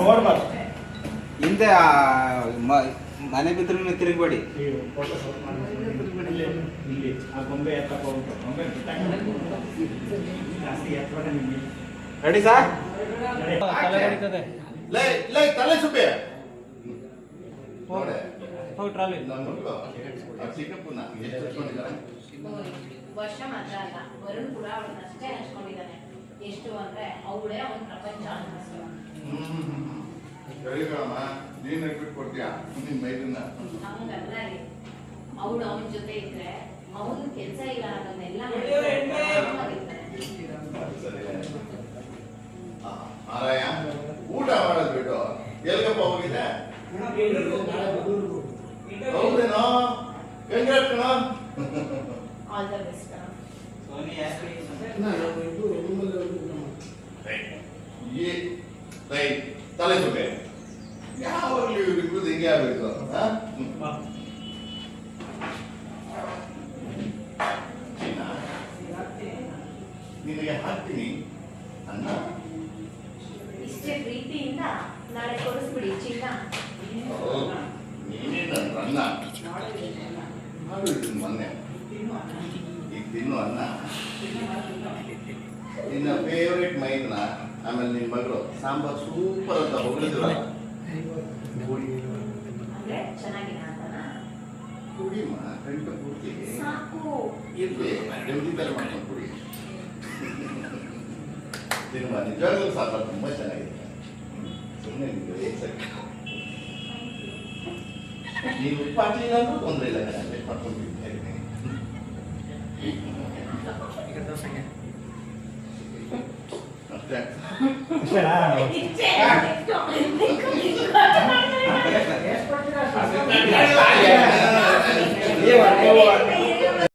ನೋಡ್ಬಾರ್ದು. ಹಿಂದೆ ಮನೆ ಬಿದ್ರು ತಿರುಗಬೇಡಿ. Ready sir? ತಲೆ ಸುಬ್ಬೆ ವರ್ಷ ಮಾತ್ರ ಅಲ್ಲ, ವರುಣ್ ಕೂಡ ಅವಳನ್ನಷ್ಟೇ ಹಚ್ಕೊಂಡಿದ್ದಾನೆ. ಎಷ್ಟು ಅಂದ್ರೆ ಅವಳೇ ಅವನ ಪ್ರಪಂಚ ಅನ್ನಿಸ್ತಾವ. ನೀನ್ ಬಿಟ್ಟು ಕೊಡ್ತೀಯಾ ನಿನ್ ಮೈದನ್ನ? ಹಂಗಲ್ಲ ರೀ, ಅವಳು ಅವನ ಜೊತೆ ಇದ್ರೆ ಅವನ ಕೆಲಸ ಇಲ್ಲ ಅನ್ನೋದನ್ನೆಲ್ಲ ಮಾರಾಯ, ಊಟ ಮಾಡೋದ್ ಬಿಟ್ಟು ಎಲ್ಗಪ್ಪ ಹೋಗಿದೆ? ಹೌದೇನೋ? ಕಂಗ್ರಾಟ್ ಕಣ. All the best. ತಲೆ ಸುಬ್ಬೆ ಯಾವಾಗ್ಲೂ ಇವ್ರಿಬ್ರು ಹಿಂಗೆ ಆಗ್ಬೇಕು. ನಿನಗೆ ಹಾಕ್ತೀನಿ ಅನ್ನ. ಇಷ್ಟೇ ಪ್ರೀತಿಯಿಂದ ನಾಳೆ ಕೊಡಿಸ್ಬಿಡಿ ಚಿನ್ನ. ನೀನೇ ನನ್ನ ಅನ್ನ ಮಾಡಿದ್ದೀನಿ ಮೊನ್ನೆ. ಈಗ ತಿನ್ನು ಅನ್ನ. ನಿನ್ನ ಫೇವ್ರೇಟ್ ಮೈದನ, ಆಮೇಲೆ ನಿನ್ನ ಮಗಳು ಸಾಂಬಾರ್ ಸೂಪರ್ ಅಂತ ಹೊಗಳಿದ್ರು. ಅಂದ್ರೆ ಚೆನ್ನಾಗಿನ ಅಂತನಾ? ಕುಡಿಮ ಗಂಟು ಪೂರ್ತಿ ಸಾಕು. ಇರ್ಲಿ, ನೆಮ್ಮದಿ ತರ ಮಾಡ್ಕೊಂಡು ಕುಡಿ. ನಿಮ್ಮ ನಿಜವಾಗ್ಲೂ ಸಾಂಬಾರ್ ತುಂಬಾ ಚೆನ್ನಾಗಿದೆ. ಸುಮ್ಮನೆ ನಿಮಗೆ ನೀವು ಉಪ್ಪು ಹಾಕ್ಲಿಲ್ಲ ಅಂದ್ರೂ ತೊಂದರೆ ಇಲ್ಲ, ಲೇಟ್ ಮಾಡ್ಕೊಂಡು ಅಷ್ಟೇ.